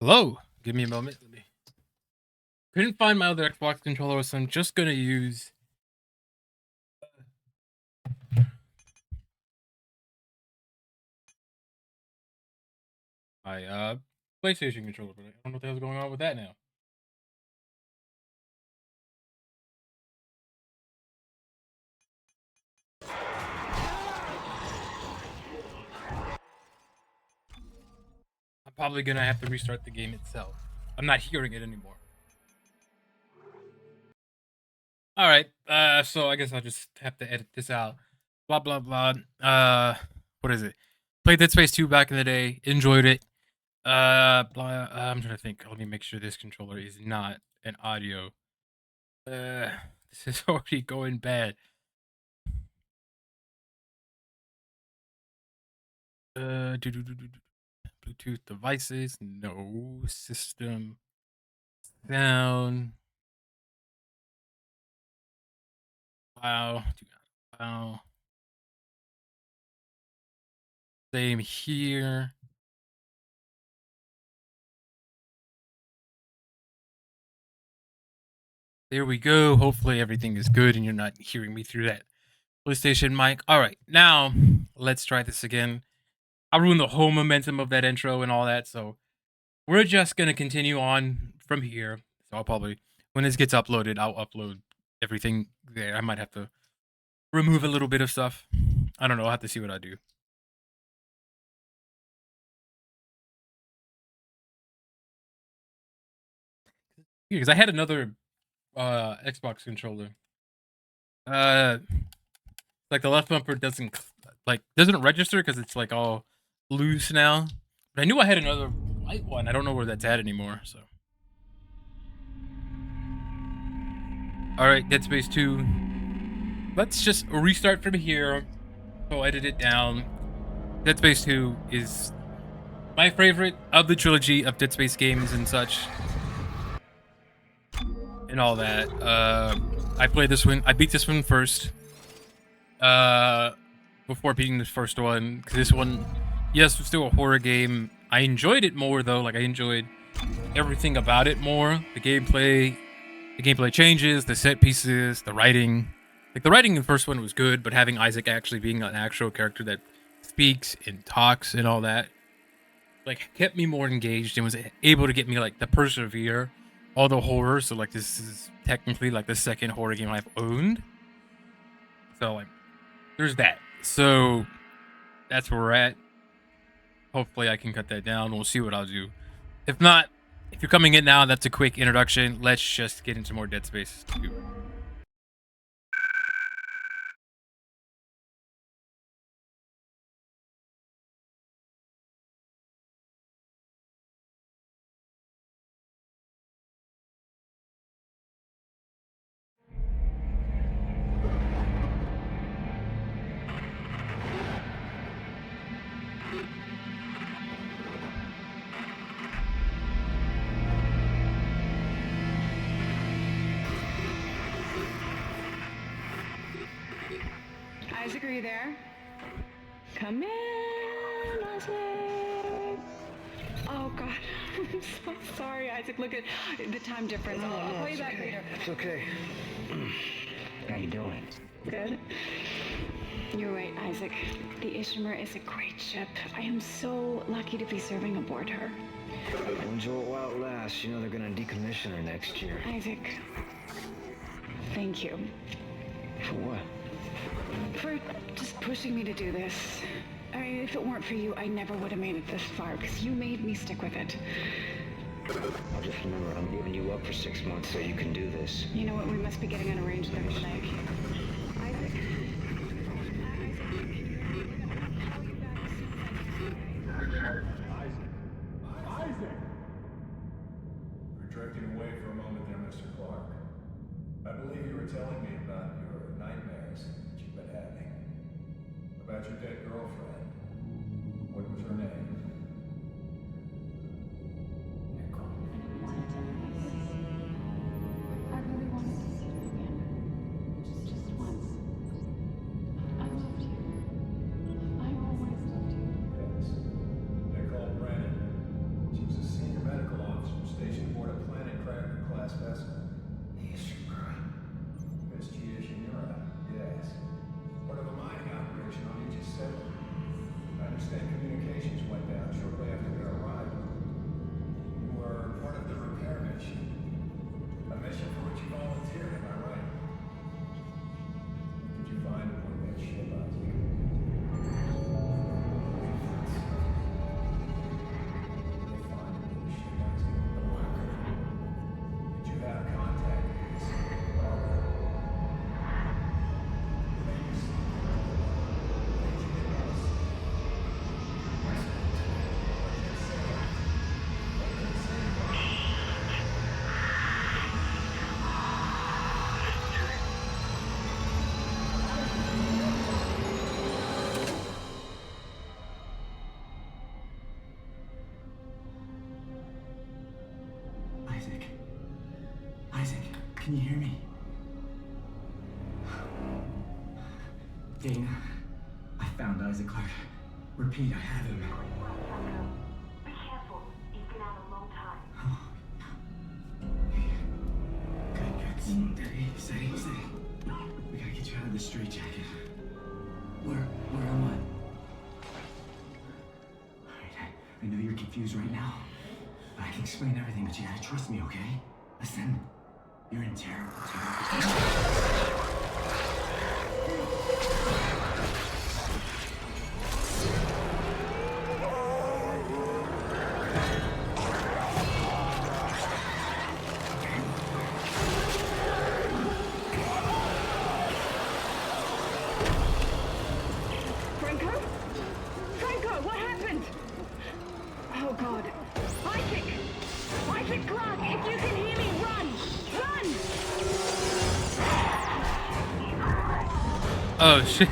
Hello. Give me a moment. Let me. Couldn't find my other Xbox controller, so I'm just gonna use my PlayStation controller. But I don't know what the hell's going on with that now. I'm probably gonna have to restart the game itself. I'm not hearing it anymore. All right. So I guess I'll just have to edit this out. Blah blah blah. What is it? Played Dead Space 2 back in the day. Enjoyed it. Blah. I'm trying to think. Let me make sure this controller is not an audio. Uh, this is already going bad. Bluetooth devices, no system sound. Wow, wow. Same here. There we go. Hopefully everything is good and you're not hearing me through that PlayStation mic. All right, now let's try this again. I ruined the whole momentum of that intro and all that, so we're just gonna continue on from here. So I'll probably, when this gets uploaded, I'll upload everything there. I might have to remove a little bit of stuff. I don't know. I'll have to see what I do. Because I had another Xbox controller. Like the left bumper doesn't register because it's like all loose now. But I knew I had another white one. I don't know where that's at anymore. So, all right, Dead Space 2. Let's just restart from here. I'll edit it down. Dead Space 2 is my favorite of the trilogy of Dead Space games and such, and all that. I played this one. I beat this one first. Before beating the first one, because this one, yes, was still a horror game. I enjoyed it more though. Like I enjoyed everything about it more. The gameplay changes, the set pieces, the writing. Like the writing in the first one was good, but having Isaac actually being an actual character that speaks and talks and all that, like kept me more engaged and was able to get me like to persevere all the horror. So like this is technically like the second horror game I've owned. So like there's that. So that's where we're at. Hopefully, I can cut that down. We'll see what I'll do. If not, if you're coming in now, that's a quick introduction. Let's just get into more Dead Space 2. Isaac, are you there? Come in, Isaac. Oh, God. I'm so sorry, Isaac. Look at the time difference. I'll call you back later. It's okay. How you doing? Good. You're right, Isaac. The Ishimar is a great ship. I am so lucky to be serving aboard her. Enjoy it while it lasts. You know they're gonna decommission her next year. Isaac, thank you. For what? For just pushing me to do this. I mean, if it weren't for you, I never would have made it this far, because you made me stick with it. I'll just remember, I'm giving you up for 6 months so you can do this. You know what? We must be getting on a range there, Isaac. Isaac. Isaac! Retracting away for a moment there, Mr. Clark. I believe you were telling me about your nightmares that you've been having. About your dead girlfriend. What was her name? I really wanted to see you again. Just once. I loved you. I always loved you. Yes. They called Brennan. She was a senior medical Can you hear me? Dana, I found Isaac Clarke. Repeat, I have him. Be careful. He's been out a long time. Good. Steady. We gotta get you out of this straitjacket. Where am I? Alright, I know you're confused right now. But I can explain everything, but you gotta trust me, okay? Listen, you're in terrible. Franco, what happened? Oh God. Isaac Clarke, if you can hear me, run! Oh shit.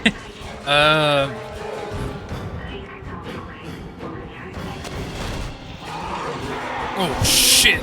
Oh shit.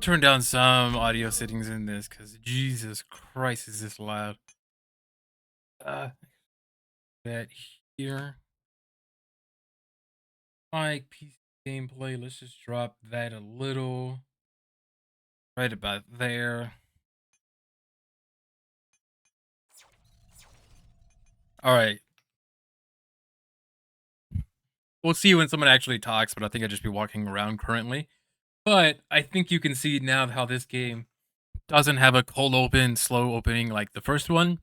Turn down some audio settings in this because Jesus Christ, is this loud? That here. Mic, PC gameplay. Let's just drop that a little. Right about there. All right. We'll see when someone actually talks, but I think I'd just be walking around currently. But I think you can see now how this game doesn't have a cold open, slow opening like the first one.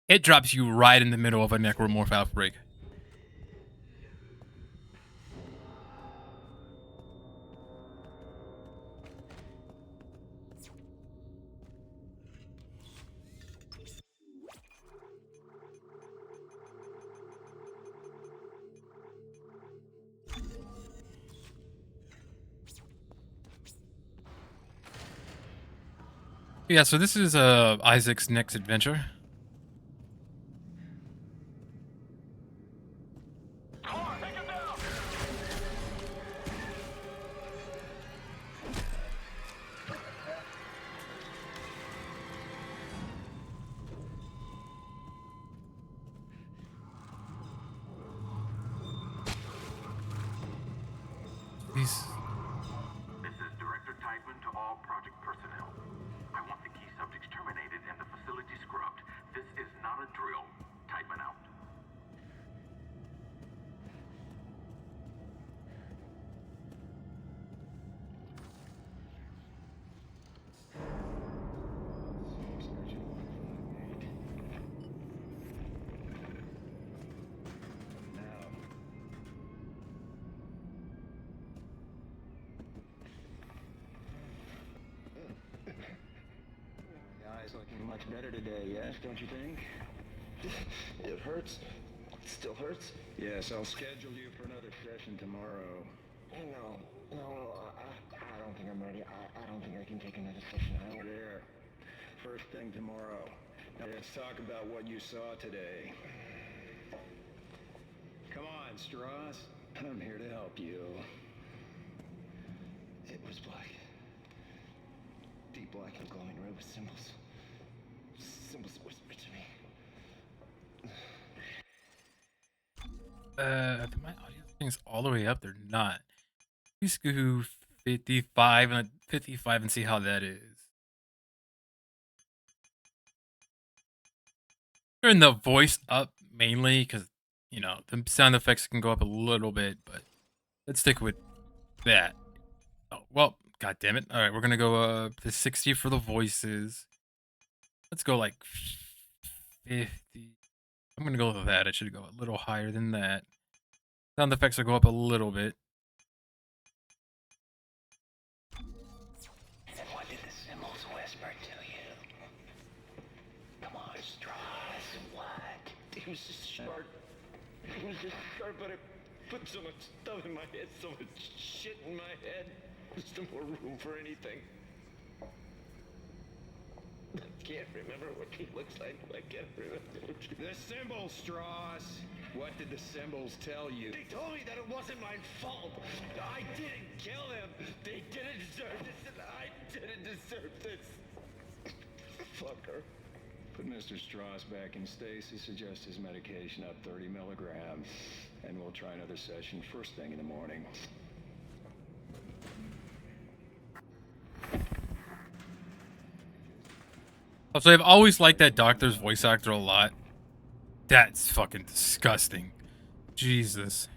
It drops you right in the middle of a necromorph outbreak. Yeah, so this is Isaac's next adventure. These. This is Director Tideman to all project personnel. I want the key subjects terminated and the facility scrubbed. This is not a drill. Tideman out. Looking much better today, yes, don't you think? It hurts. It still hurts? Yes, I'll schedule you for another session tomorrow. No, I don't think I'm ready. I don't think I can take another session. I don't care. First thing tomorrow. Now let's talk about what you saw today. Come on, Strauss. I'm here to help you. It was black. Deep black and glowing red with symbols. Symbols whispered to me. My audio thing's all the way up. They're not. Please go 55 and 55 and see how that is. Turn the voice up mainly because, you know, the sound effects can go up a little bit, but let's stick with that. Oh, well, god damn it. All right, we're going to go up to 60 for the voices. Let's go like 50. I'm going to go with that. I should go a little higher than that. Sound effects will go up a little bit. And what did the symbols whisper to you? Come on, Strauss. What? It was just short. I'm just sorry, but I put so much stuff in my head, so much shit in my head. There's no more room for anything. I can't remember what he looks like. I can't remember what he... The symbols, Strauss. What did the symbols tell you? They told me that it wasn't my fault. I didn't kill him. They didn't deserve this, and I didn't deserve this. Fucker. Put Mr. Strauss back in stasis, adjust his medication up 30 milligrams, and we'll try another session first thing in the morning. Also, I've always liked that doctor's voice actor a lot. That's fucking disgusting. Jesus.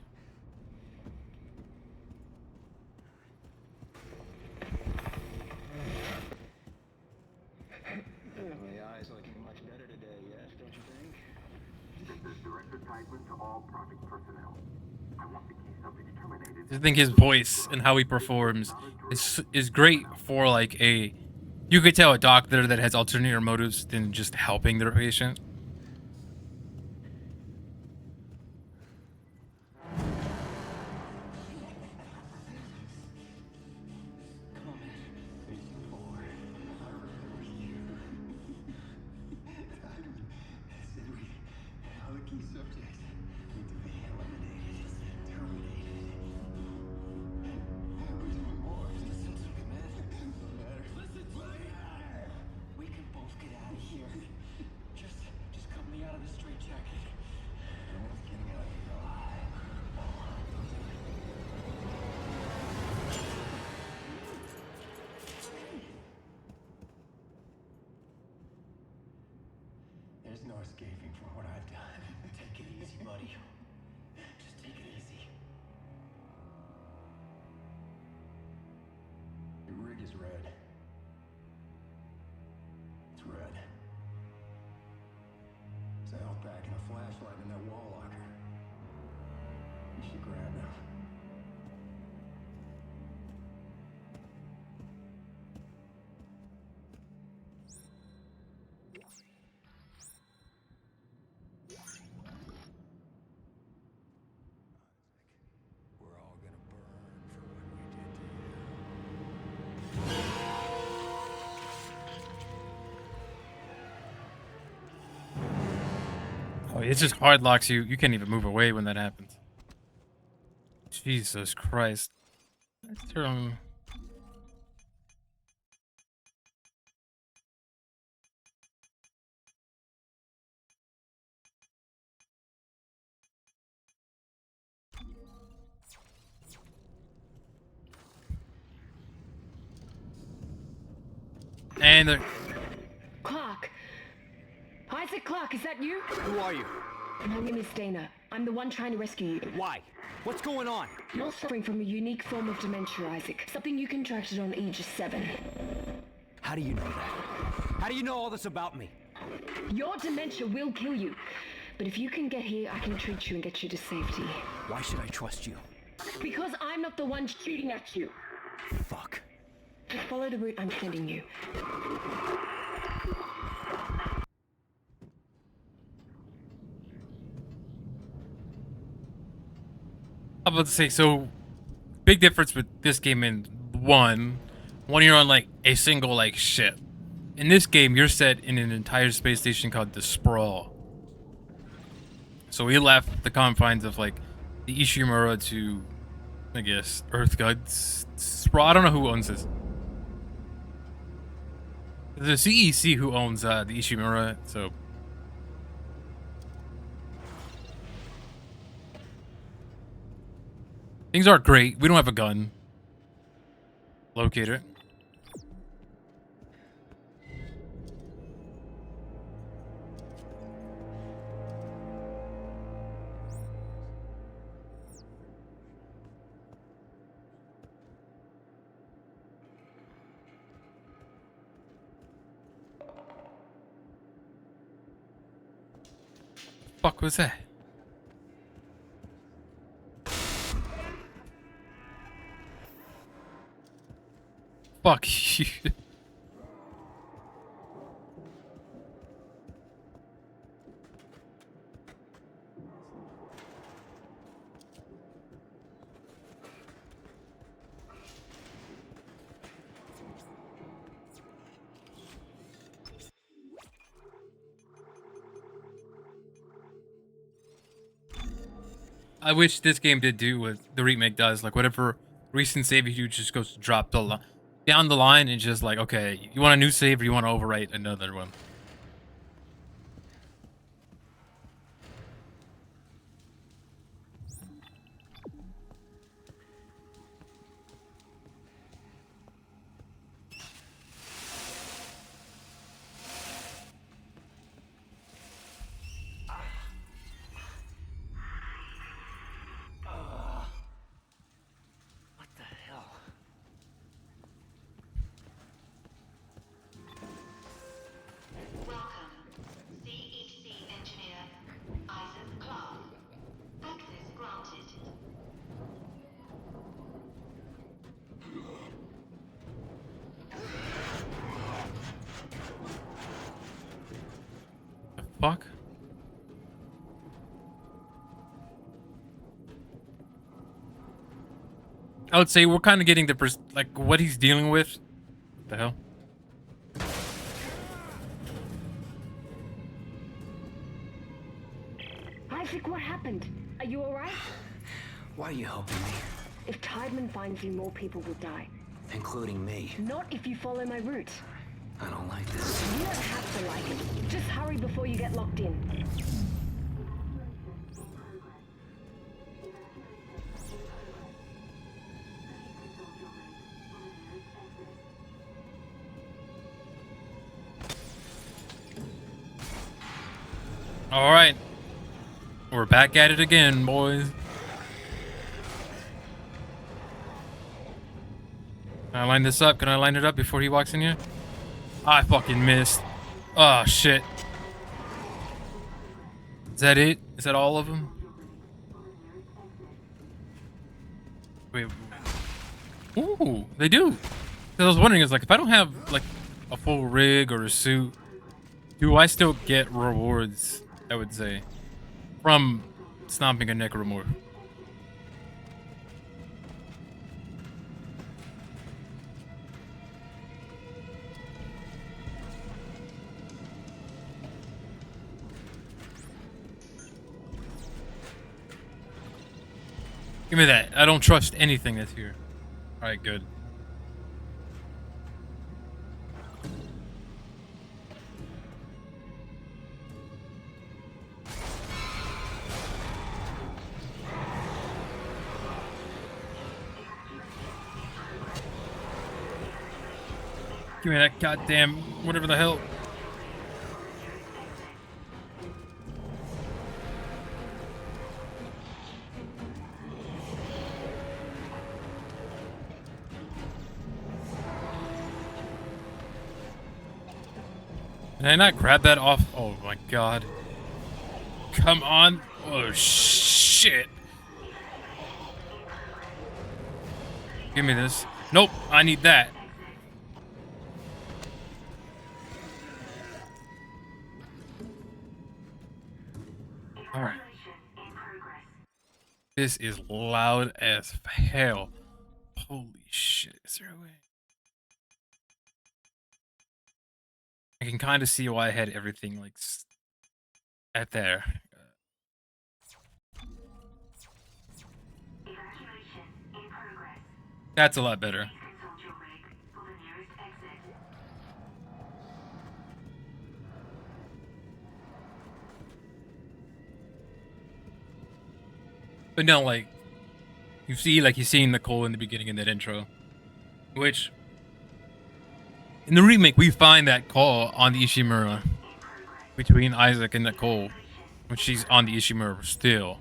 My eyes looking much better today, yes, don't you think? This is Director Teichman to all project personnel. I want the key subjects terminated. I think his voice and how he performs is great for like a... You could tell a doctor that has ulterior motives than just helping their patient. Come on, man. 4. I remember you. Said all the key subjects need to be eliminated, terminated. We're doing more. Listen to me, man. No matter. Listen to me. We can both get out of here. Just cut me out of the straitjacket. No one's getting out of here alive. There's no escaping from what I've done. Take it easy, buddy. Just take it easy. Your rig is red. It's red. There's a health pack and a flashlight in that wall locker. You should grab them. We're all gonna burn for what we did to you. Oh, it just hard locks you. You can't even move away when that happens. Jesus Christ. Let's turn... And Clark! Isaac Clark, is that you? Who are you? My name is Dana. I'm the one trying to rescue you. Why? What's going on? You're suffering from a unique form of dementia, Isaac. Something you contracted on Aegis 7. How do you know that? How do you know all this about me? Your dementia will kill you. But if you can get here, I can treat you and get you to safety. Why should I trust you? Because I'm not the one shooting at you. Fuck. Just follow the route I'm sending you. I'm about to say, so big difference with this game and one you're on like a single like ship. In this game, you're set in an entire space station called the Sprawl. So we left the confines of like the Ishimura to, I guess, Earth Gods. Sprawl. I don't know who owns this. The CEC who owns the Ishimura. So things aren't great. We don't have a gun. Locate it. Fuck was that? Fuck you. I wish this game did do what the remake does. Like whatever recent save you do just goes to drop down the line and just like, okay, you want a new save or you want to overwrite another one. What the hell? Welcome, CEC engineer Isaac Clarke. Access granted. The fuck? I would say we're kind of getting the like what he's dealing with. What the hell? Isaac, what happened? Are you alright? Why are you helping me? If Tideman finds you, more people will die. Including me. Not if you follow my route. I don't like this. You don't have to like it. Just hurry before you get locked in. All right, we're back at it again, boys. Can I line this up? Can I line it up before he walks in here? I fucking missed. Oh shit. Is that it? Is that all of them? Wait. Ooh, they do. 'Cause I was wondering, is like if I don't have like a full rig or a suit, do I still get rewards? I would say from stomping a necromorph. Give me that. I don't trust anything that's here. Alright, good. Give me that goddamn whatever the hell. Can I not grab that off? Oh my god. Come on. Oh shit. Give me this. Nope, I need that. Alright. This is loud as hell. Holy shit. Is there a way? I can kind of see why I had everything like at there. That's a lot better. But no, like you see, like he's seeing Nicole in the beginning in that intro, which in the remake we find that call on the Ishimura between Isaac and Nicole when she's on the Ishimura still.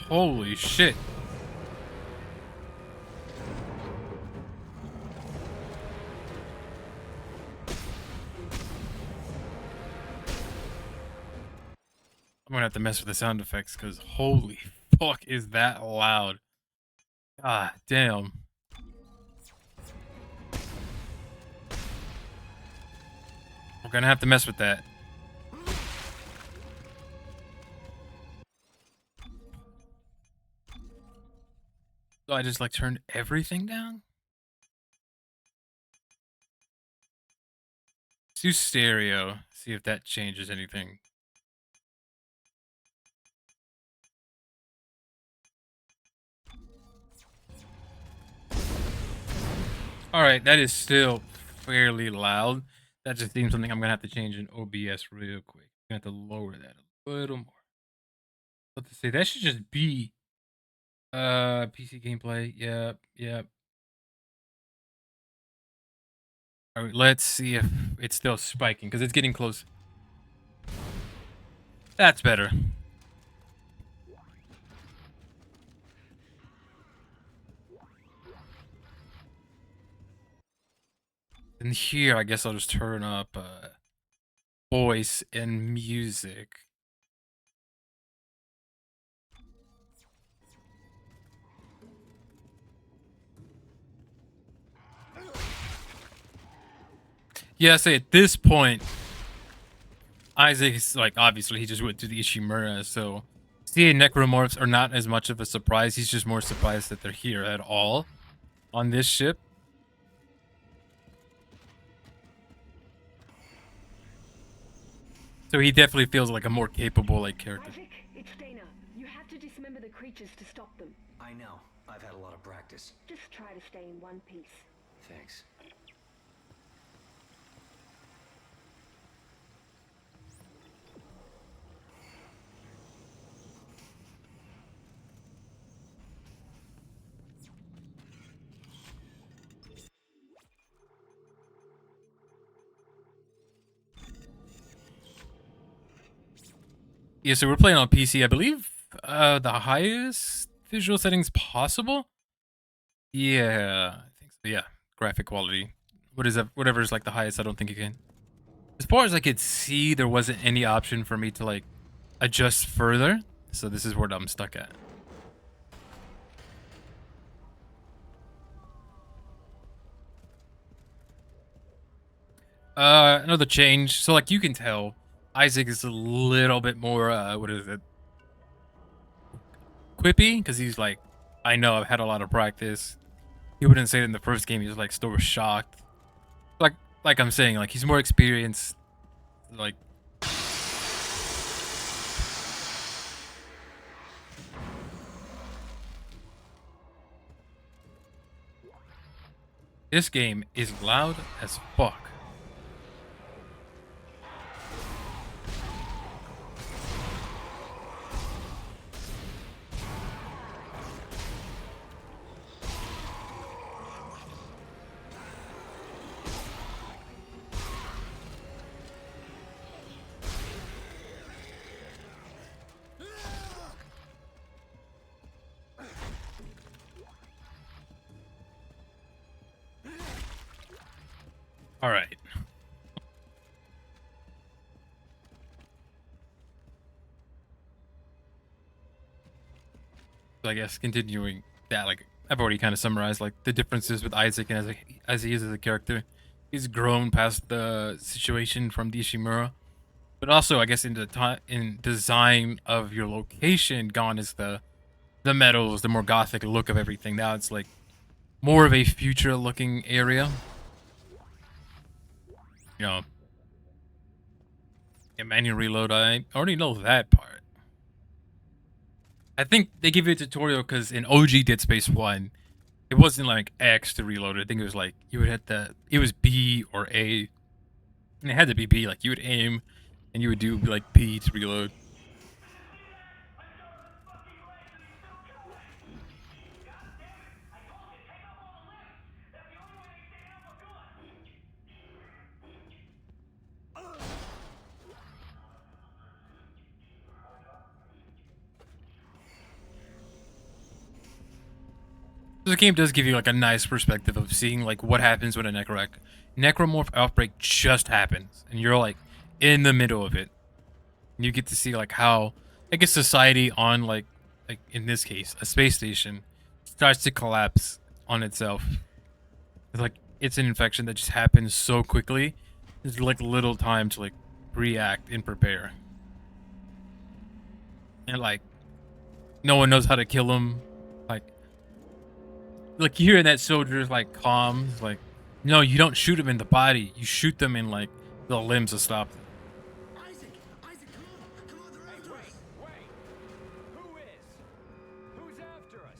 Holy shit. I'm gonna have to mess with the sound effects because holy fuck is that loud. Ah, damn. We're gonna have to mess with that. So I just like turned everything down? Let's do stereo. See if that changes anything. Alright, that is still fairly loud. That just seems something I'm gonna have to change in OBS real quick. I'm gonna have to lower that a little more. What to say? That should just be PC gameplay. Yep. Alright, let's see if it's still spiking, because it's getting close. That's better. And here, I guess I'll just turn up voice and music. Yeah, say at this point, Isaac's like, obviously he just went to the Ishimura, so seeing necromorphs are not as much of a surprise. He's just more surprised that they're here at all on this ship. So he definitely feels like a more capable like character. Isaac, it's Dana. You have to dismember the creatures to stop them. I know. I've had a lot of practice. Just try to stay in one piece. Thanks. Yeah, so we're playing on PC. I believe the highest visual settings possible. Yeah, I think so. Yeah, graphic quality. What is that? Whatever is like the highest. I don't think you can. As far as I could see, there wasn't any option for me to like adjust further. So this is where I'm stuck at. Another change. So like you can tell, Isaac is a little bit more what is it? Quippy, because he's like, I know I've had a lot of practice. He wouldn't say it in the first game. He was like still shocked. Like I'm saying, like he's more experienced. Like this game is loud as fuck. All right. So I guess continuing that, like I've already kind of summarized like the differences with Isaac and as he is as a character. He's grown past the situation from the Ishimura, but also I guess in the in design of your location, gone is the metals, the more gothic look of everything. Now it's like more of a future looking area. You know, yeah, manual reload. I already know that part. I think they give you a tutorial because in OG Dead Space 1, it wasn't like X to reload. I think it was like you would hit it was B or A. And it had to be B. Like you would aim and you would do like B to reload. The game does give you like a nice perspective of seeing like what happens when a necromorph outbreak just happens, and you're like in the middle of it. And you get to see like how I guess society on like in this case a space station starts to collapse on itself. It's like it's an infection that just happens so quickly. There's like little time to like react and prepare, and like no one knows how to kill him. Like you hear that soldier's like comms, like, no, you don't shoot them in the body. You shoot them in like the limbs to stop them. Isaac, come on. Come on, they're after us. Wait! Who is? Who's after us?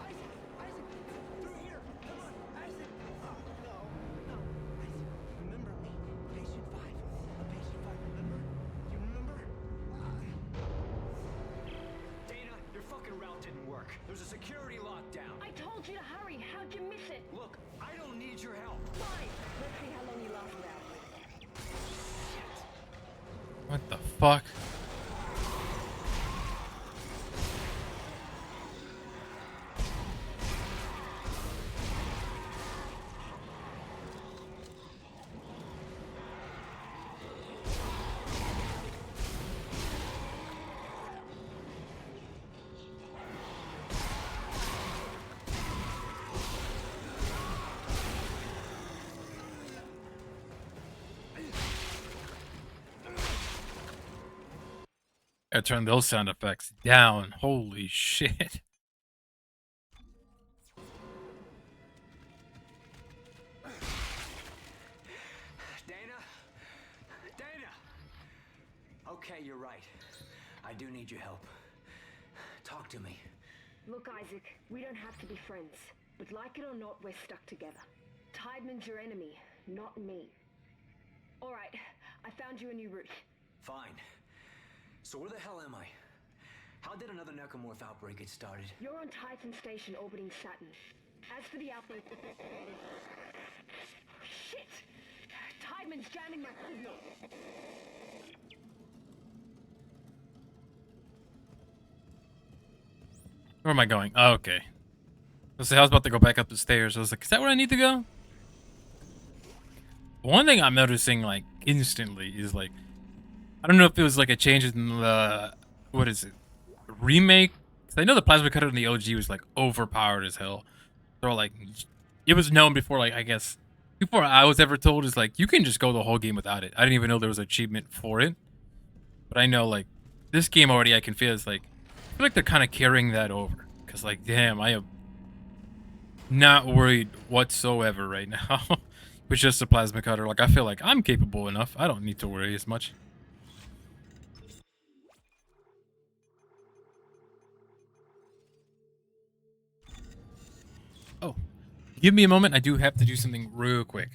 Isaac, through here. Come on, Isaac. Oh, no. Isaac, remember me? Patient 5. Patient 5, remember? You remember? Dana, your fucking route didn't work. There's a security lockdown. I told you to hurry. How'd you miss it? Look, I don't need your help. Fine. Let's see how long you last without it. What the fuck? I turn those sound effects down. Holy shit. Dana! Okay, you're right. I do need your help. Talk to me. Look, Isaac, we don't have to be friends. But like it or not, we're stuck together. Tideman's your enemy, not me. Alright, I found you a new route. Fine. So where the hell am I? How did another necromorph outbreak get started? You're on Titan Station orbiting Saturn. As for the outbreak... Shit! Tideman's jamming my signal. Where am I going? Oh, okay. I was about to go back up the stairs. I was like, is that where I need to go? One thing I'm noticing, like, instantly is, like, I don't know if it was, like, a change in the, what is it, remake? 'Cause I know the plasma cutter in the OG was, like, overpowered as hell. So, like, it was known before, like, I guess, before I was ever told, is, like, you can just go the whole game without it. I didn't even know there was an achievement for it. But I know, like, this game already I can feel is, like, I feel like they're kind of carrying that over. Because, like, damn, I am not worried whatsoever right now. With just a plasma cutter. Like, I feel like I'm capable enough. I don't need to worry as much. Oh, give me a moment. I do have to do something real quick.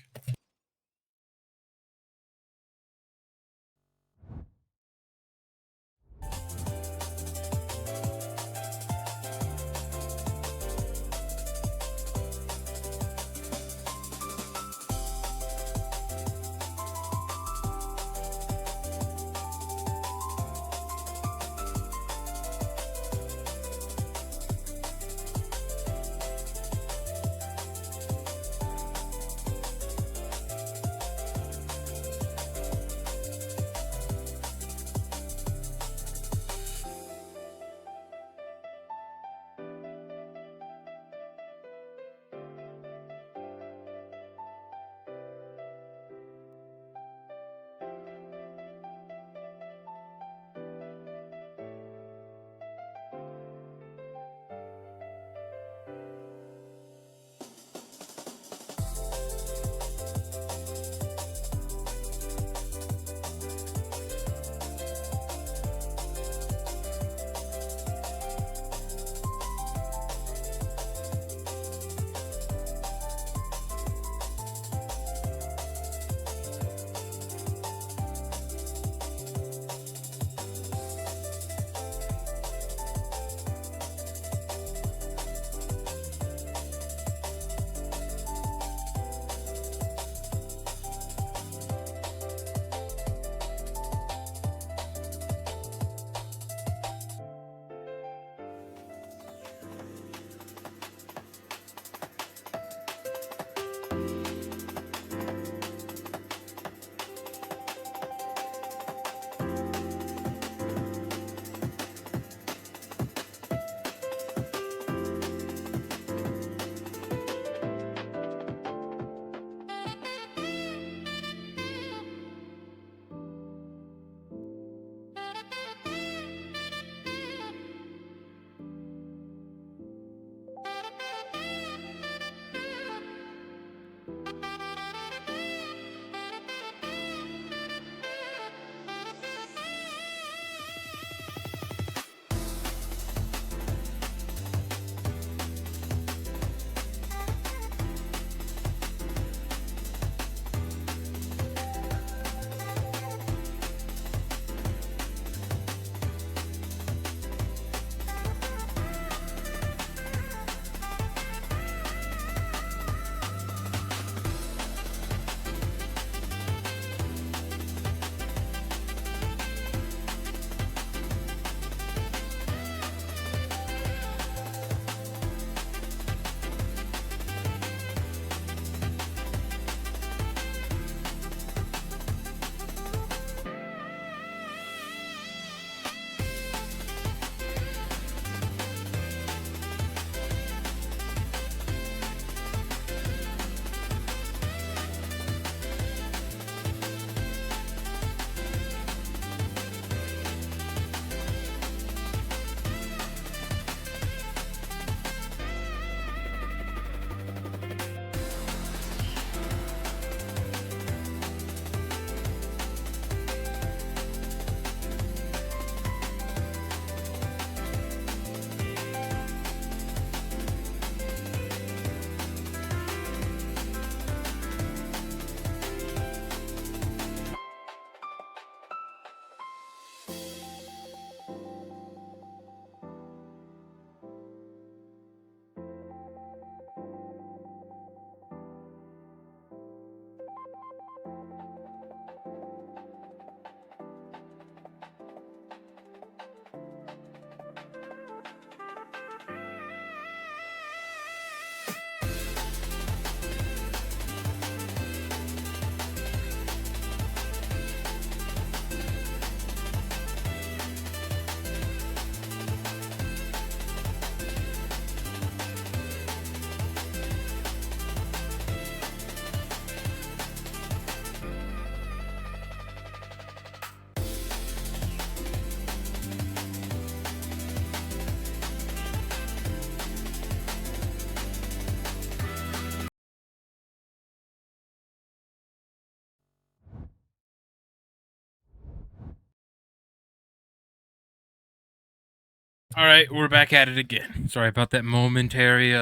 All right, we're back at it again. Sorry about that momentary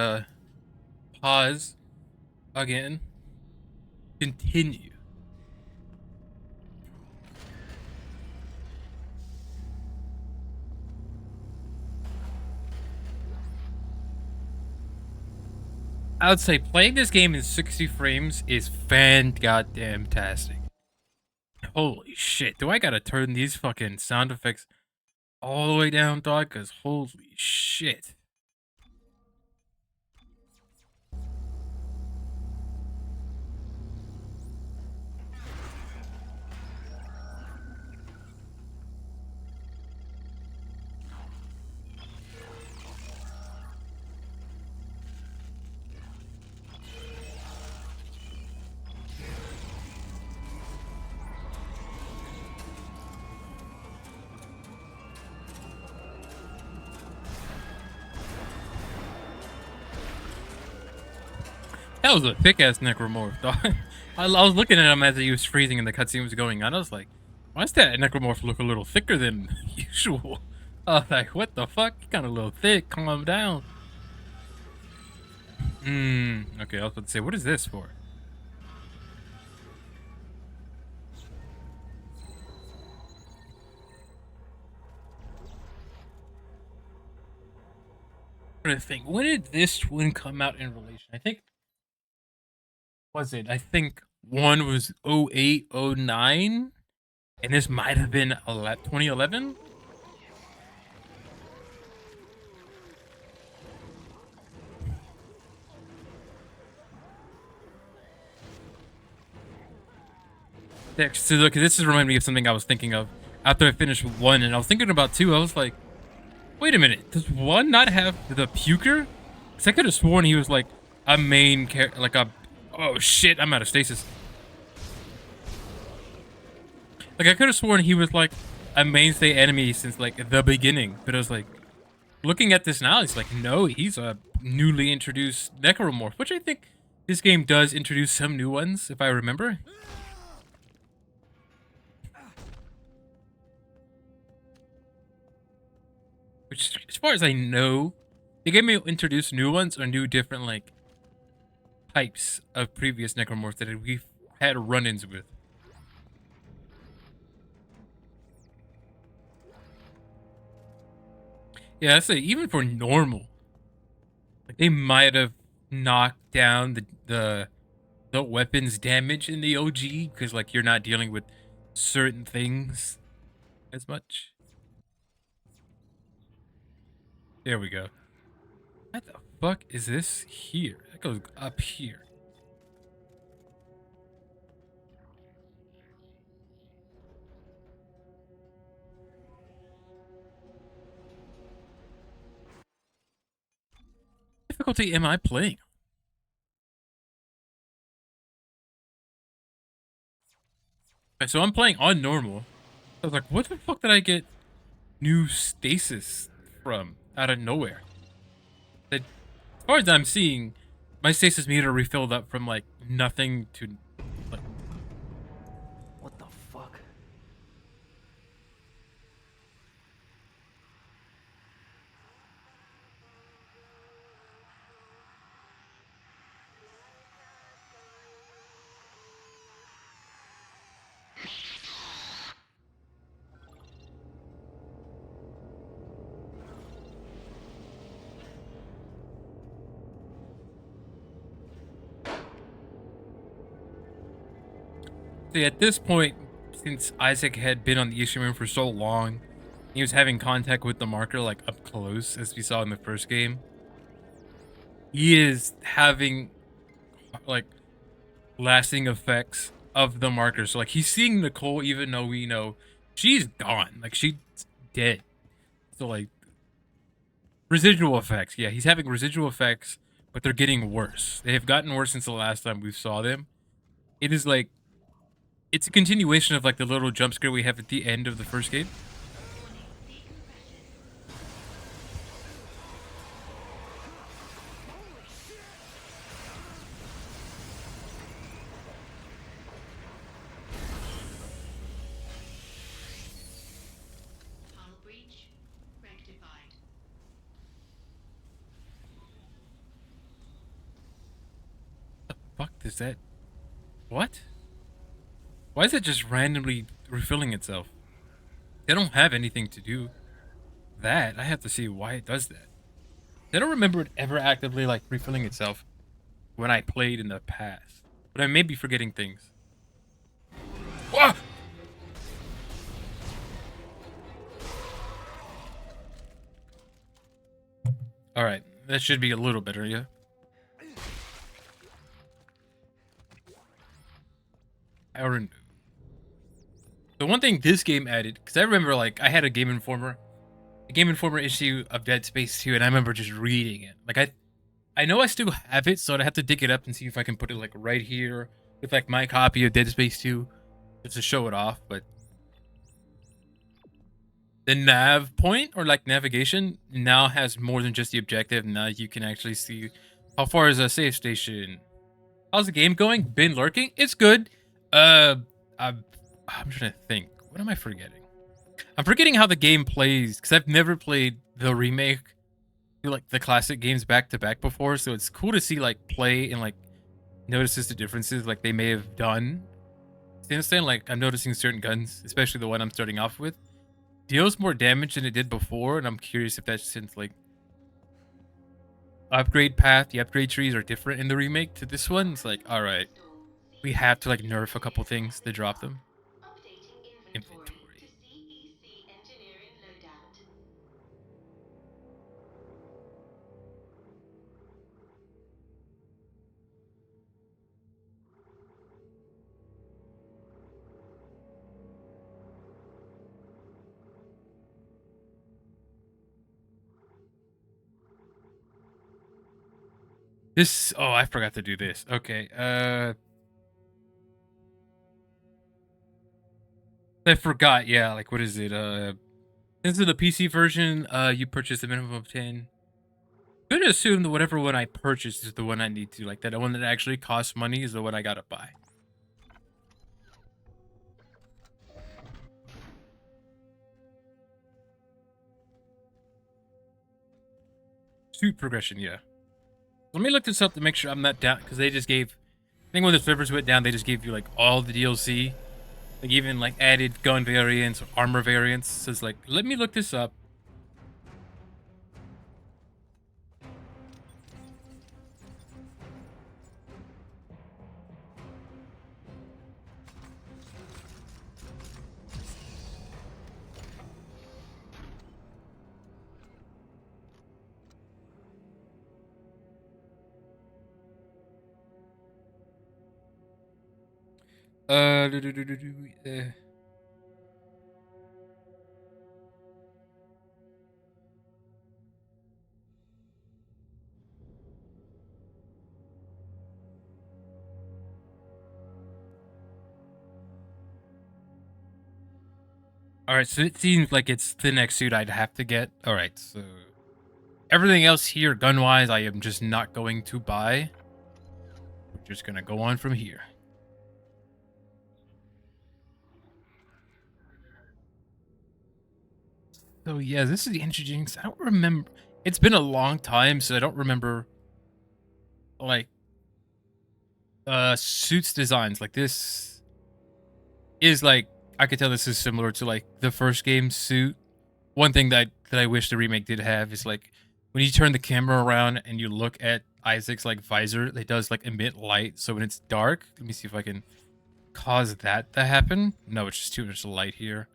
pause. Again, continue. I would say playing this game in 60 frames is fan-goddamn-tastic. Holy shit, do I gotta turn these fucking sound effects all the way down, dog? Cause holy shit. That was a thick-ass necromorph, dog. I was looking at him as he was freezing and the cutscene was going on. I was like, why does that necromorph look a little thicker than usual? I was like, what the fuck? He's kind of a little thick. Calm down. Okay, I was about to say, what is this for? I'm trying to think, when did this one come out in relation? I think, I think one was 08, 09, and this might have been 2011? So look, this is reminding me of something I was thinking of after I finished one, and I was thinking about two. I was like, wait a minute, does one not have the puker? Because I could have sworn he was like a main character, like a. Oh shit, I'm out of stasis. Like I could have sworn he was like a mainstay enemy since like the beginning, but I was like, looking at this now, it's like no, he's a newly introduced necromorph, which I think this game does introduce some new ones, if I remember. Which, as far as I know, the game may introduce new ones or new different like types of previous necromorphs that we've had run-ins with. Yeah, I'd say even for normal, like they might have knocked down the weapons damage in the OG because like you're not dealing with certain things as much. There we go. What the fuck is this here? That goes up here. What difficulty am I playing? Okay, so I'm playing on normal. I was like, what the fuck did I get new stasis from out of nowhere? That, as far as I'm seeing, my stasis meter refilled up from like nothing to like. What the fuck? See, at this point, since Isaac had been on the issue room for so long, he was having contact with the marker like up close, as we saw in the first game. He is having like lasting effects of the marker. So like he's seeing Nicole, even though we know she's gone, like she's dead. So like residual effects. Yeah, he's having residual effects, but they're getting worse. They have gotten worse since the last time we saw them. It is like it's a continuation of like the little jump scare we have at the end of the first game. Hull breach rectified. Is that what? Why is it just randomly refilling itself? They don't have anything to do that. I have to see why it does that. I don't remember it ever actively like refilling itself when I played in the past, but I may be forgetting things. Ah! All right, that should be a little better, yeah. Aaron. The one thing this game added, because I remember like I had a Game Informer issue of Dead Space 2, and I remember just reading it. Like I know I still have it, so I'd have to dig it up and see if I can put it like right here with like my copy of Dead Space 2 just to show it off. But the nav point or like navigation now has more than just the objective. Now you can actually see how far is a safe station. How's the game going? Been lurking? It's good. I'm trying to think. What am I forgetting? I'm forgetting how the game plays because I've never played the remake, like the classic games back to back before. So it's cool to see like play and like notices the differences like they may have done. You understand? Like I'm noticing certain guns, especially the one I'm starting off with, deals more damage than it did before, and I'm curious if that's since like upgrade path, the upgrade trees are different in the remake to this one. It's like, all right, we have to like nerf a couple things to drop them. Updating inventory to Inventory. CEC engineering loadout. This. Oh, I forgot to do this. Okay. I forgot. Yeah. Like, what is it? This is the PC version. You purchase a minimum of 10. Could assume that whatever one I purchased is the one I need to. Like that one that actually costs money is the one I gotta buy. Suit progression, yeah. Let me look this up to make sure I'm not down because they just gave. I think when the servers went down, they just gave you like all the DLC, like even like added gun variants, armor variants. So it's like, let me look this up. Uh, do, do, do, do, do, All right, so it seems like it's the next suit I'd have to get. All right, so everything else here, gun-wise, I am just not going to buy. We're just gonna go on from here. So yeah, this is the interesting. I don't remember. It's been a long time, so I don't remember like suits designs. Like this is like I could tell this is similar to like the first game suit. One thing that I wish the remake did have is like when you turn the camera around and you look at Isaac's like visor, it does like emit light. So when it's dark, let me see if I can cause that to happen. No, it's just too much light here.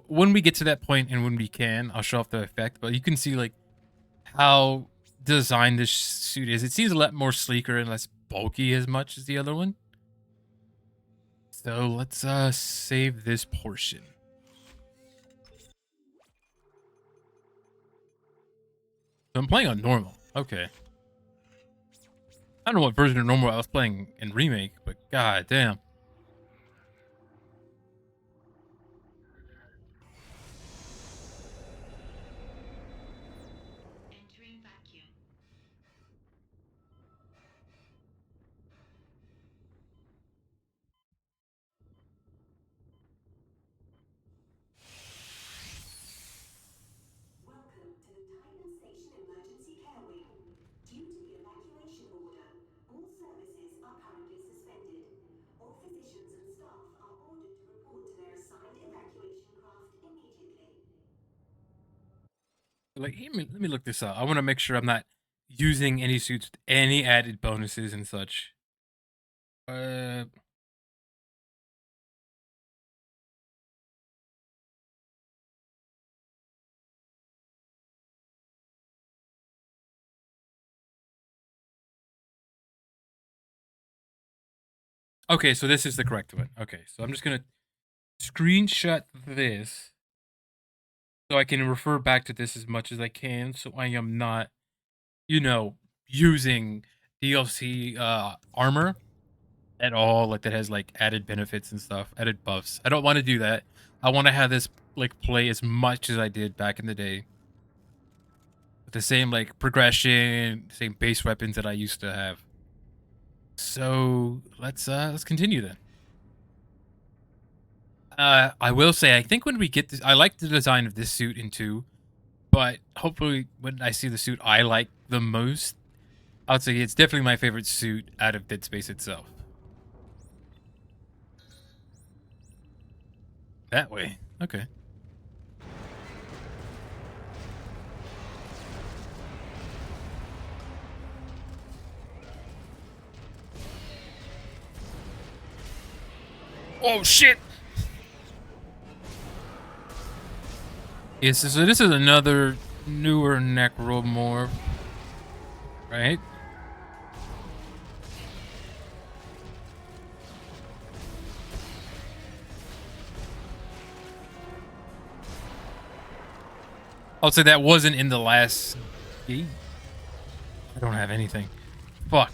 When we get to that point and when we can, I'll show off the effect. But you can see like how designed this suit is. It seems a lot more sleeker and less bulky as much as the other one. So let's save this portion. So I'm playing on normal. Okay. I don't know what version of normal I was playing in remake, but god damn. Entering vacuum. Welcome to the Titan Station Emergency Care Wing. Due to the evacuation order, all services Like, let me look this up. I want to make sure I'm not using any suits with any added bonuses and such. Uh, okay, so this is the correct one. Okay, so I'm just gonna screenshot this so I can refer back to this as much as I can, so I am not, using DLC armor at all, like that has like added benefits and stuff, added buffs. I don't want to do that. I want to have this like play as much as I did back in the day, with the same like progression, same base weapons that I used to have. So let's continue then. I will say I think when we get this, I like the design of this suit in 2, but hopefully when I see the suit I like the most, I would say it's definitely my favorite suit out of Dead Space itself. That way. Okay. Oh shit! Yes, so this is another newer necromorph, right? I'll say that wasn't in the last game. I don't have anything. Fuck.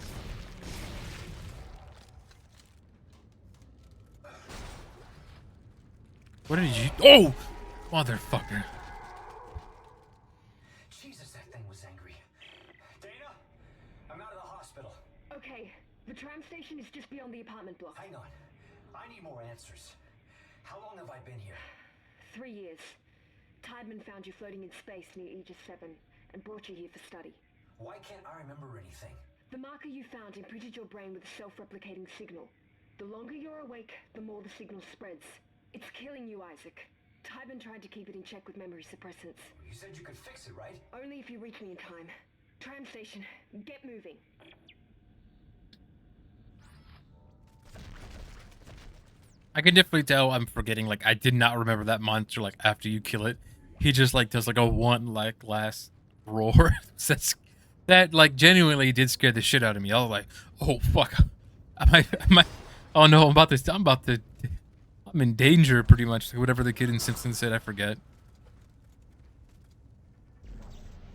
What did you... Oh! Motherfucker. Jesus, that thing was angry. Dana, I'm out of the hospital. Okay, the tram station is just beyond the apartment block. Hang on. I need more answers. How long have I been here? 3 years. Tideman found you floating in space near Aegis 7 and brought you here for study. Why can't I remember anything? The marker you found imprinted your brain with a self-replicating signal. The longer you're awake, the more the signal spreads. It's killing you, Isaac. Tideman tried to keep it in check with memory suppressants. You said you could fix it, right? Only if you reach me in time. Tram station, get moving. I can definitely tell I'm forgetting. Like, I did not remember that monster, like, after you kill it. He just, like, does, like, a one, like, last roar. That, like, genuinely did scare the shit out of me. I was like, oh, fuck. Oh, no, I'm in danger, pretty much. Whatever the kid in Simpsons said, I forget.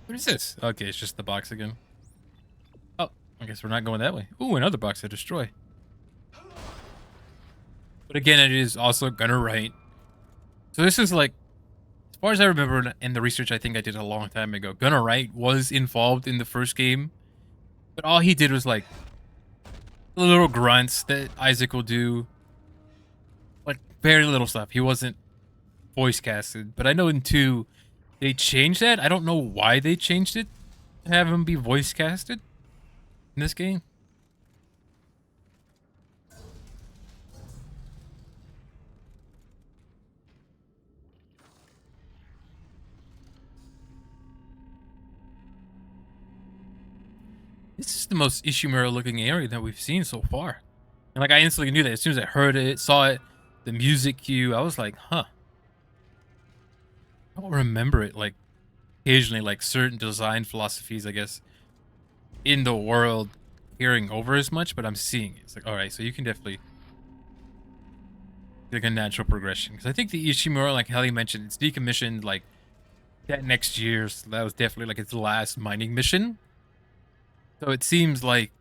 What is this? Okay, it's just the box again. Oh, I guess we're not going that way. Ooh, another box to destroy. But again, it is also Gunner Wright. So this is like, as far as I remember in the research I think I did a long time ago, Gunner Wright was involved in the first game. But all he did was like the little grunts that Isaac will do. Like very little stuff. He wasn't voice casted. But I know in 2, they changed that. I don't know why they changed it to have him be voice casted in this game. This is the most Ishimura looking area that we've seen so far. And like I instantly knew that as soon as I heard it, saw it, the music cue, I was like, huh. I don't remember it like occasionally like certain design philosophies, I guess, in the world carrying over as much, but I'm seeing it. It's like, alright, so you can definitely like a natural progression. Because I think the Ishimura, like Helly mentioned, it's decommissioned like that next year, so that was definitely like its last mining mission. So it seems like,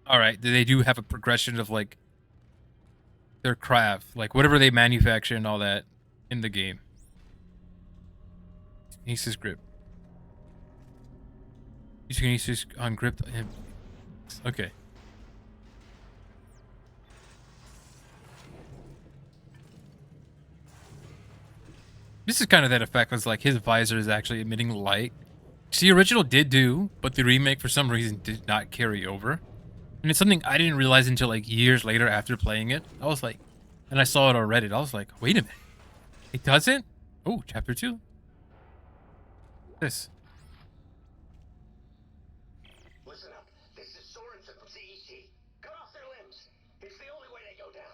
all right, they do have a progression of like their craft, like whatever they manufacture and all that in the game. Kinesis grip. Use kinesis on grip. Okay. This is kind of that effect. Was like his visor is actually emitting light. The original did do, but the remake for some reason did not carry over. And it's something I didn't realize until like years later after playing it. I was like, and I saw it on Reddit. I was like, wait a minute. It doesn't? Oh, chapter 2. This. Listen up. This is Sorensen from CEC. Cut off their limbs. It's the only way they go down.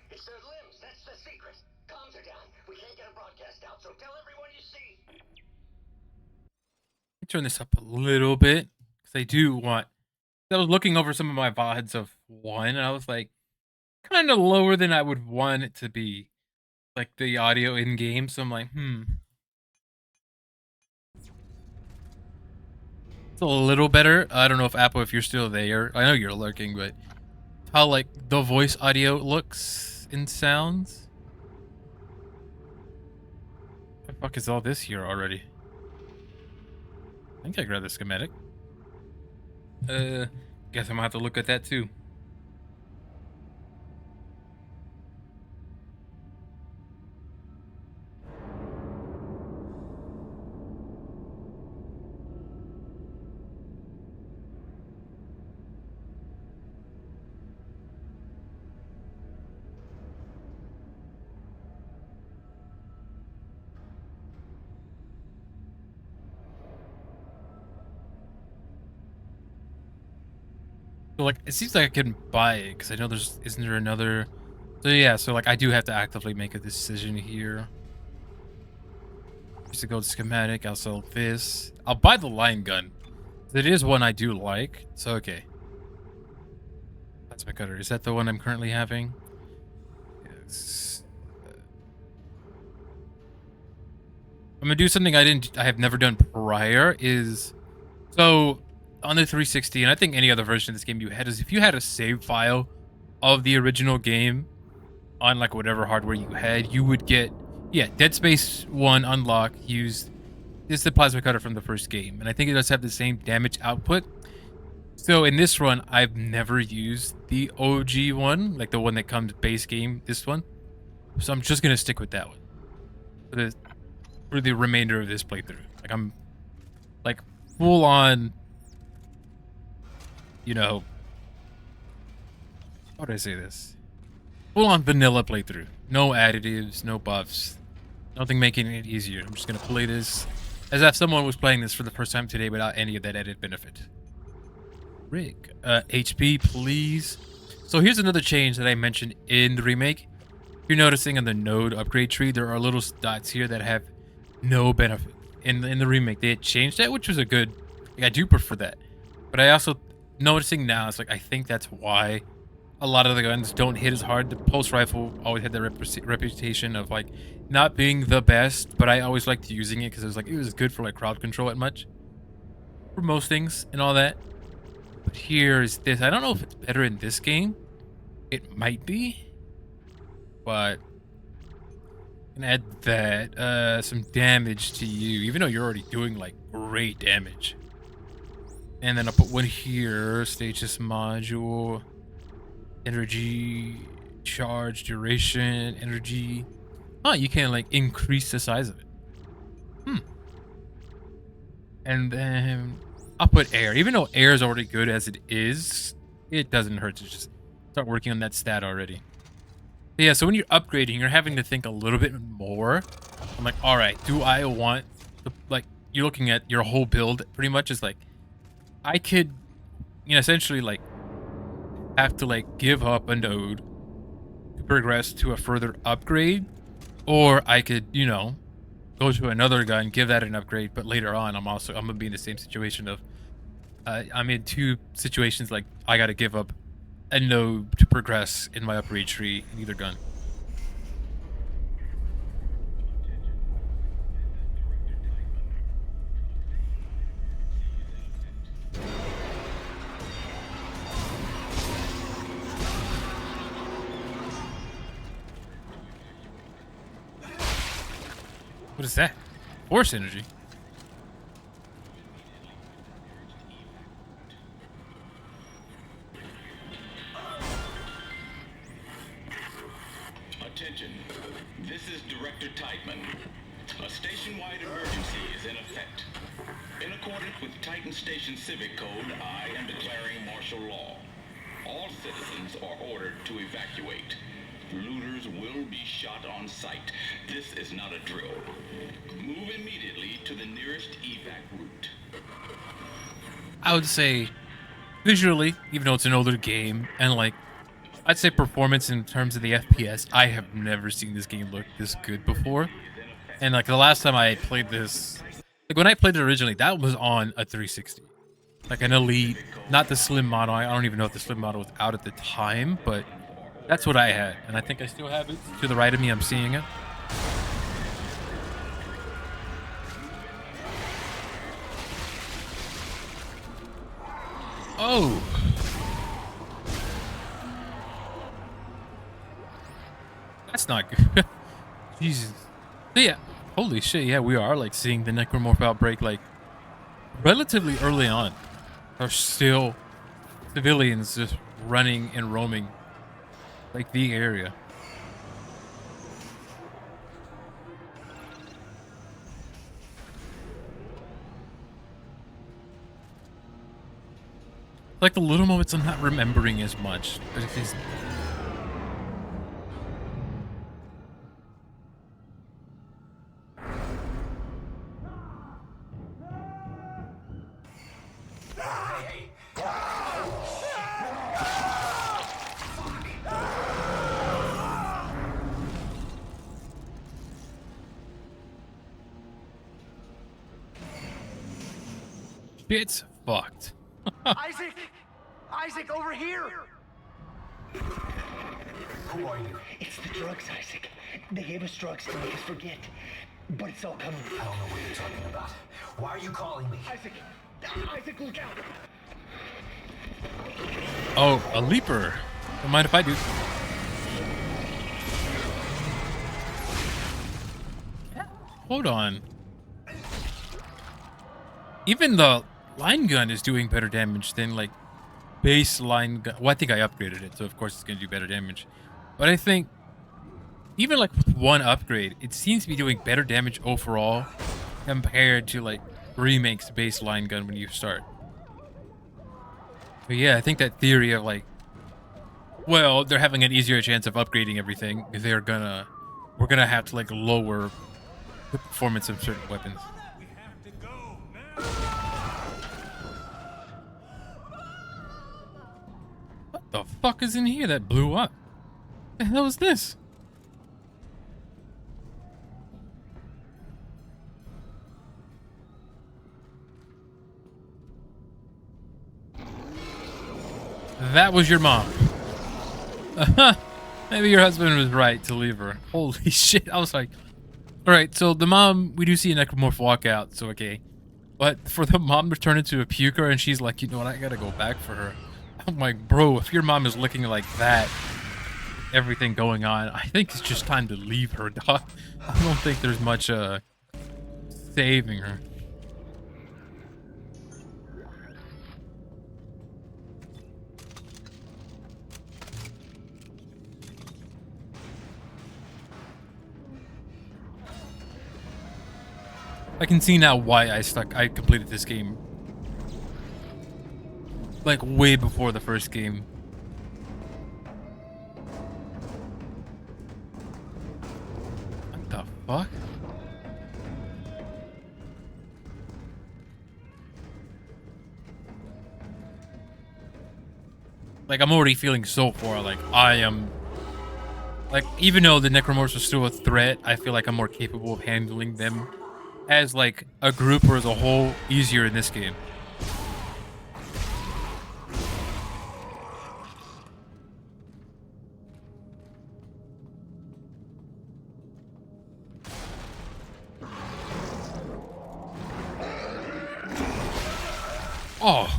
It's their limbs. That's the secret. Comms are down. We can't get a broadcast out, so tell everyone you see. Turn this up a little bit because I do want. I was looking over some of my VODs of 1, and I was like, kind of lower than I would want it to be, like the audio in game. So I'm like, it's a little better. I don't know if Apple, if you're still there. I know you're lurking, but how like the voice audio looks and sounds. What the fuck is all this here already? I think I grabbed the schematic. Guess I'm gonna have to look at that too. So like, it seems like I can buy it because I know isn't there another? So yeah, so like I do have to actively make a decision here. Just to go to schematic, I'll sell this. I'll buy the line gun. It is one I do like. So okay, that's my cutter. Is that the one I'm currently having? Yes. I'm gonna do something I have never done prior. Is so. On the 360, and I think any other version of this game you had, is if you had a save file of the original game on like whatever hardware you had, you would get, yeah, Dead Space 1 unlock used this is the plasma cutter from the first game, and I think it does have the same damage output. So in this run, I've never used the OG one, like the one that comes base game, this one. So I'm just gonna stick with that one for the remainder of this playthrough. Like I'm like full on. You know, how do I say this? Full on vanilla playthrough. No additives, no buffs. Nothing making it easier. I'm just going to play this as if someone was playing this for the first time today without any of that added benefit. Rick, HP, please. So here's another change that I mentioned in the remake. If you're noticing on the node upgrade tree, there are little dots here that have no benefit. In the remake, they had changed that, which was a good... Like, I do prefer that. But I also... Noticing now, it's like I think that's why a lot of the guns don't hit as hard. The pulse rifle always had that reputation of like not being the best, but I always liked using it because it was good for like crowd control at much for most things and all that. But here is this. I don't know if it's better in this game. It might be, but I can add that some damage to you, even though you're already doing like great damage. And then I'll put one here, status module, energy, charge, duration, energy. Oh, you can like increase the size of it. And then I'll put air. Even though air is already good as it is, it doesn't hurt to just start working on that stat already. But yeah, so when you're upgrading, you're having to think a little bit more. I'm like, all right, do I want to, like, you're looking at your whole build pretty much is like, I could, you know, essentially like have to like give up a node to progress to a further upgrade, or I could, you know, go to another gun, give that an upgrade, but later on I'm gonna be in the same situation of I'm in two situations like I gotta give up a node to progress in my upgrade tree in either gun. What is that? Force energy. Attention. This is Director Titeman. A station-wide emergency is in effect. In accordance with Titan Station Civic Code, I am declaring martial law. All citizens are ordered to evacuate. Looters will be shot on sight. This is not a drill. Move immediately to the nearest evac route. I would say visually, even though it's an older game, and like I'd say performance in terms of the FPS, I have never seen this game look this good before. And like the last time I played this, like when I played it originally, that was on a 360. Like an Elite, not the slim model. I don't even know if the slim model was out at the time, but that's what I had. And I think I still have it. To the right of me, I'm seeing it. Oh. That's not good. Jesus. But yeah. Holy shit. Yeah, we are like seeing the necromorph outbreak like relatively early on. There's still civilians just running and roaming like the area. Like the little moments I'm not remembering as much, but it is. It's fucked. Isaac! Isaac, over here! Who are you? It's the drugs, Isaac. They gave us drugs to make us forget. But it's all coming. I don't know what you're talking about. Why are you calling me? Isaac! Isaac, look out! Oh, a leaper. Don't mind if I do. Hold on. Even the line gun is doing better damage than like base line gun. Well, I think I upgraded it, so of course it's going to do better damage. But I think even like with one upgrade, it seems to be doing better damage overall compared to like Remake's base line gun when you start. But yeah, I think that theory of like, well, they're having an easier chance of upgrading everything. We're gonna have to like lower the performance of certain weapons. What the fuck is in here that blew up? What the hell is this? That was your mom. Maybe your husband was right to leave her. Holy shit. I was like, alright, so the mom, we do see a necromorph walk out, so okay. But for the mom to turn into a puker and she's like, you know what, I gotta go back for her. I'm like, bro, if your mom is looking like that, everything going on, I think it's just time to leave her, dog. I don't think there's much saving her. I can see now why I completed this game like way before the first game. What the fuck? Like I'm already feeling so far like I am like, even though the necromorphs are still a threat, I feel like I'm more capable of handling them as like a group or as a whole easier in this game. Oh.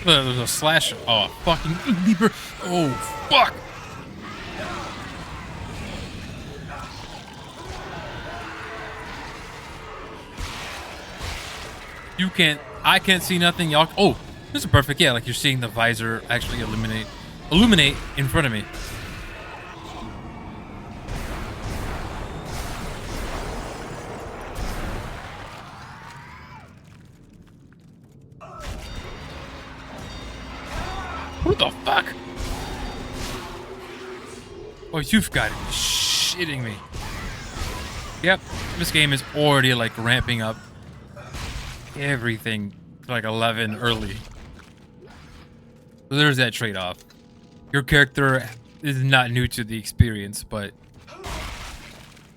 There's a slash. Oh, fucking leaper. Oh, fuck. You can't, I can't see nothing. Y'all, oh, this is perfect. Yeah, like you're seeing the visor actually illuminate in front of me. What the fuck? Oh, you've got it. Shitting me. Yep, this game is already like ramping up everything to like 11 early. So there's that trade-off. Your character is not new to the experience, but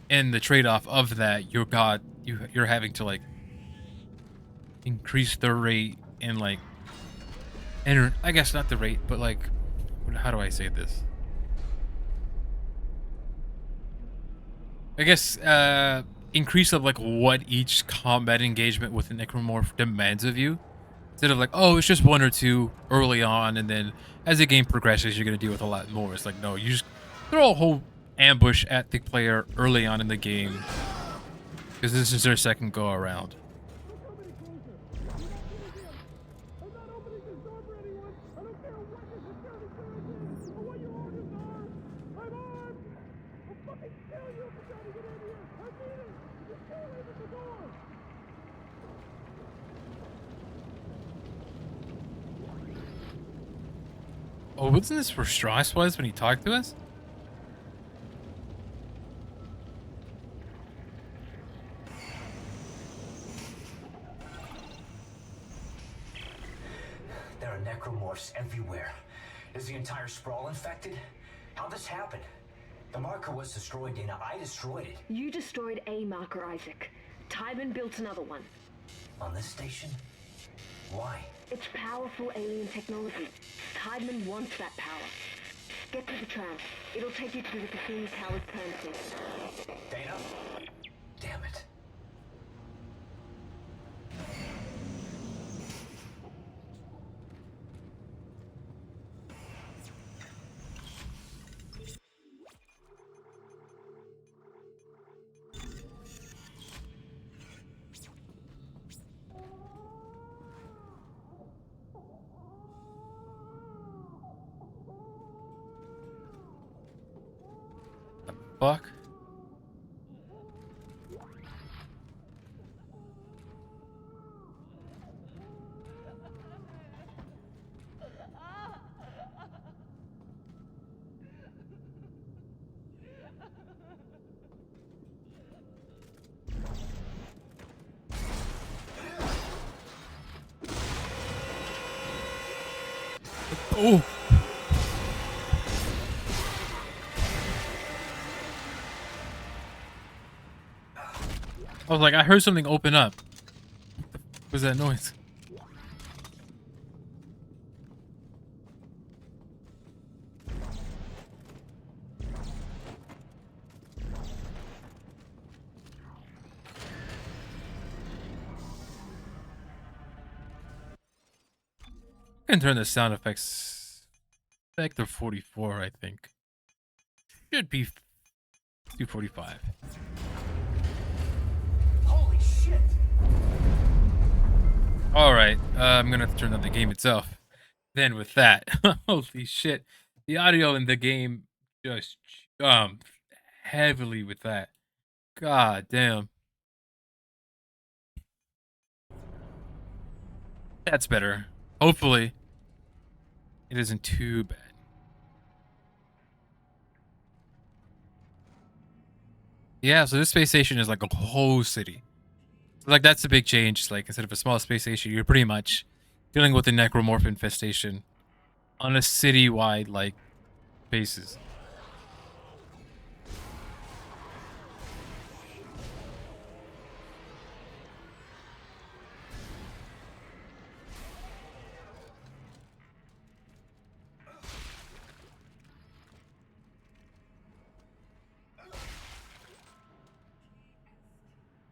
in the trade-off of that, you're having to like increase the rate and like, and I guess not the rate, but like, how do I say this? I guess increase of like what each combat engagement with the necromorph demands of you. Instead of like, oh, it's just one or two early on, and then as the game progresses, you're gonna deal with a lot more. It's like, no, you just throw a whole ambush at the player early on in the game because this is their second go around. Oh, wasn't this where Strauss was when he talked to us? There are necromorphs everywhere. Is the entire sprawl infected? How'd this happen? The marker was destroyed, Dana. I destroyed it. You destroyed a marker, Isaac. Tybin built another one. On this station? Why? It's powerful alien technology. Tybin wants that power. Get to the tram. It'll take you to the Cassini Towers premises. Dana? Damn it. Fuck. Oh. I was like, I heard something open up. What was that noise? I can turn the sound effects back to 44, I think. Should be 245. Holy shit! Alright, I'm gonna have to turn on the game itself. Then with that, holy shit. The audio in the game just heavily with that. God damn. That's better. Hopefully. It isn't too bad. Yeah, so this space station is like a whole city. Like, that's a big change. Like, instead of a small space station, you're pretty much dealing with the necromorph infestation on a city-wide, like, basis.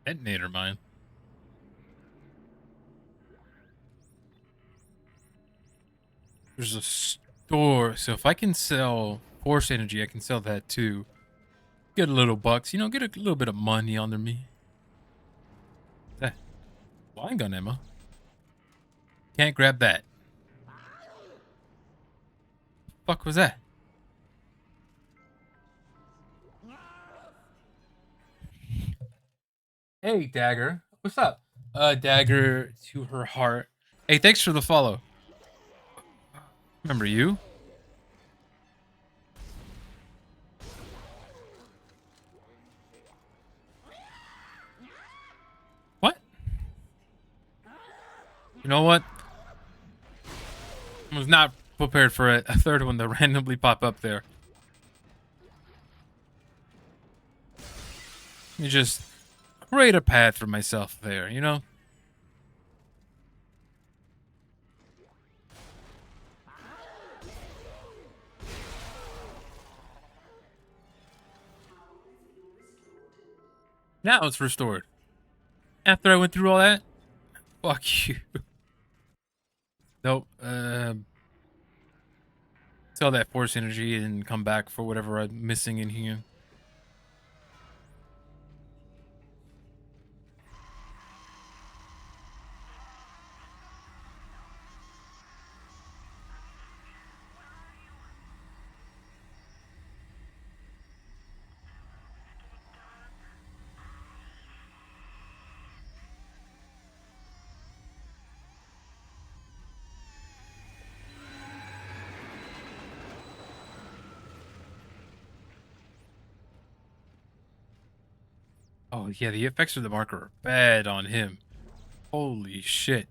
Detonator mine. There's a store, so if I can sell force energy, I can sell that too. Get a little bucks, you know, get a little bit of money under me. That line gun ammo. Can't grab that. Fuck was that? Hey, Dagger. What's up? Dagger to her heart. Hey, thanks for the follow. Remember you? What? You know what? I was not prepared for a third one to randomly pop up there. Let me just create a path for myself there, you know? Now it's restored. After I went through all that? Fuck you. Nope. Sell that force energy and come back for whatever I'm missing in here. Oh, yeah, the effects of the marker are bad on him. Holy shit.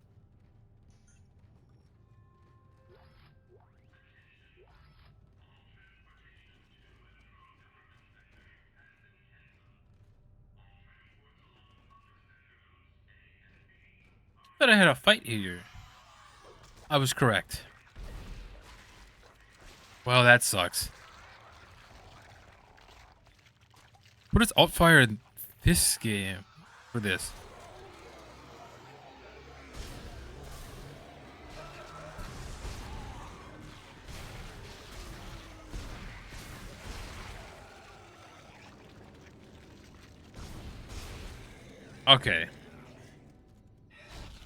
Thought I had a fight here. I was correct. Well, that sucks. What is alt fire in this game for this? Okay.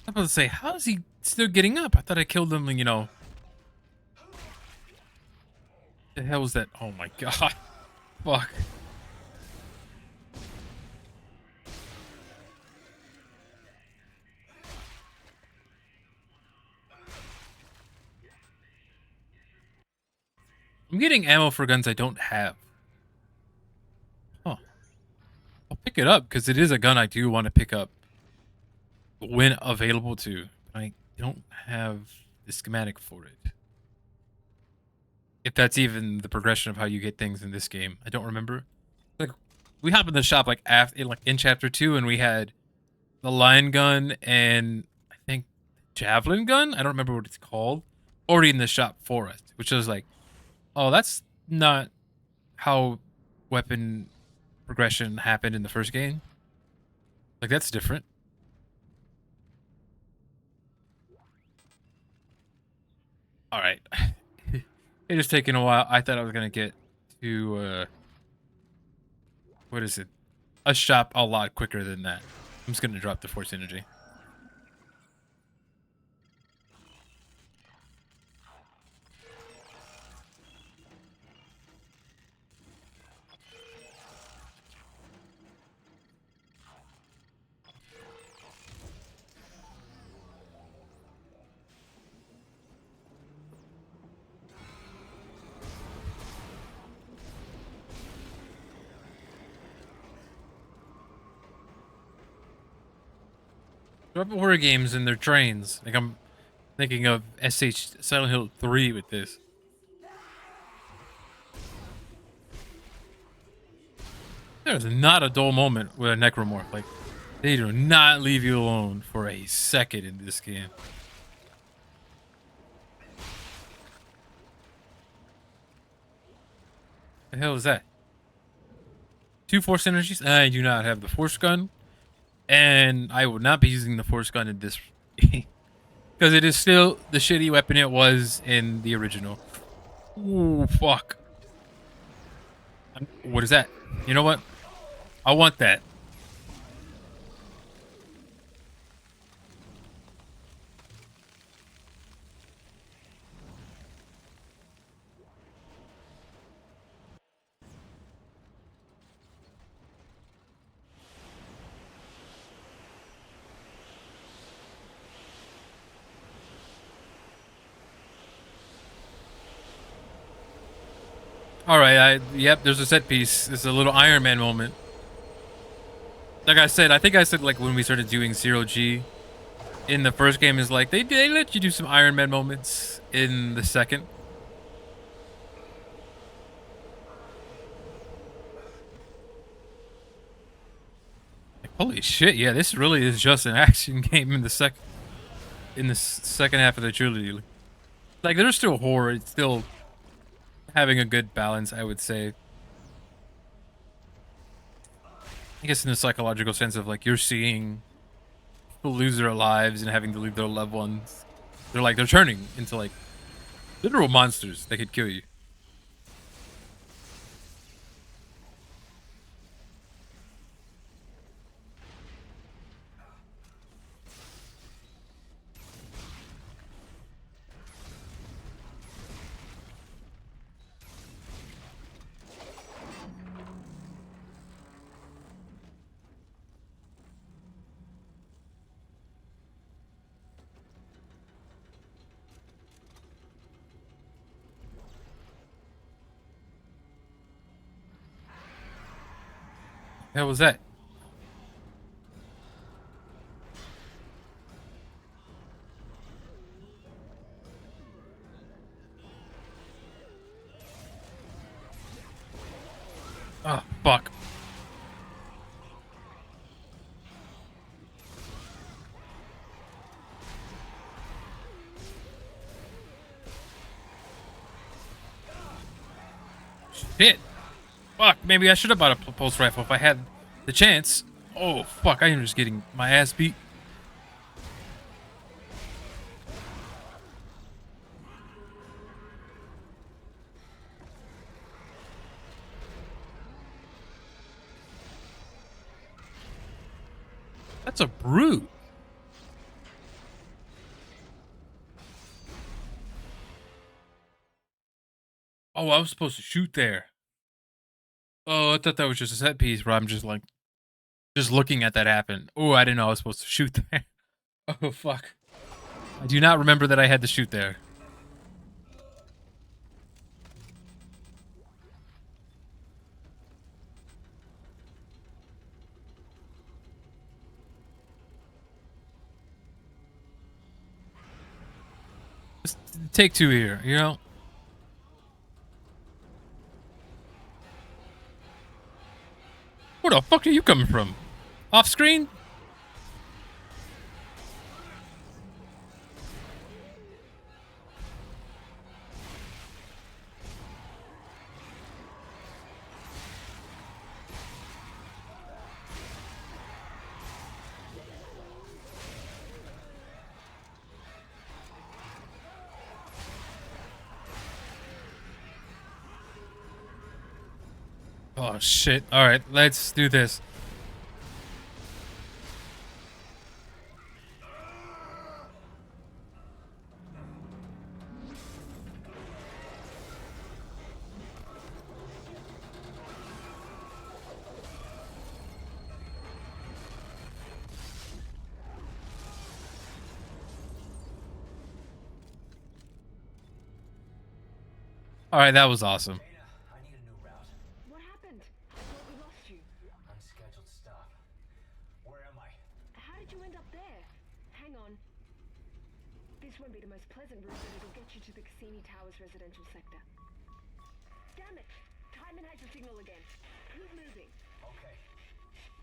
I'm about to say, how is he still getting up? I thought I killed him, you know. The hell was that? Oh my god. Fuck. I'm getting ammo for guns I don't have. Huh. I'll pick it up because it is a gun I do want to pick up when available to. I don't have the schematic for it. If that's even the progression of how you get things in this game. I don't remember. Like, we hop in the shop like after, like in chapter 2, and we had the line gun and I think javelin gun. I don't remember what it's called. Already in the shop for us, which was like, oh, that's not how weapon progression happened in the first game. Like, that's different. All right. It is taking a while. I thought I was gonna get to what is it? A shop a lot quicker than that. I'm just gonna drop the force energy. Drop horror games in their trains. Like, I'm thinking of SH Silent Hill 3 with this. There's not a dull moment with a necromorph. Like, they do not leave you alone for a second in this game. The hell is that? 2 force energies? I do not have the force gun. And I would not be using the force gun in this because it is still the shitty weapon it was in the original. Ooh, fuck. What is that? You know what? I want that. All right, yep, there's a set piece. It's a little Iron Man moment. Like I said, I think I said like when we started doing Zero G in the first game is like they let you do some Iron Man moments in the second. Like, holy shit, yeah, this really is just an action game in the second half of the trilogy. Like there's still horror, it's still having a good balance, I would say. I guess in the psychological sense of like you're seeing people lose their lives and having to leave their loved ones. They're turning into like literal monsters that could kill you. Hell was that? Oh, fuck. Shit. Fuck, maybe I should have bought a pulse rifle if I had the chance. Oh, fuck, I am just getting my ass beat. That's a brute. Oh, I was supposed to shoot there. Oh, I thought that was just a set piece where I'm just like, just looking at that happen. Oh, I didn't know I was supposed to shoot there. Oh, fuck. I do not remember that I had to shoot there. Just take two here, you know? Where the fuck are you coming from? Off screen? Oh, shit. All right, let's do this. All right, that was awesome. I need a new route. What happened? I thought we lost you. Unscheduled stop. Where am I? How did you end up there? Hang on. This won't be the most pleasant route, but it'll get you to the Cassini Towers residential sector. Damn it! Timon has the signal again. Keep moving. Okay.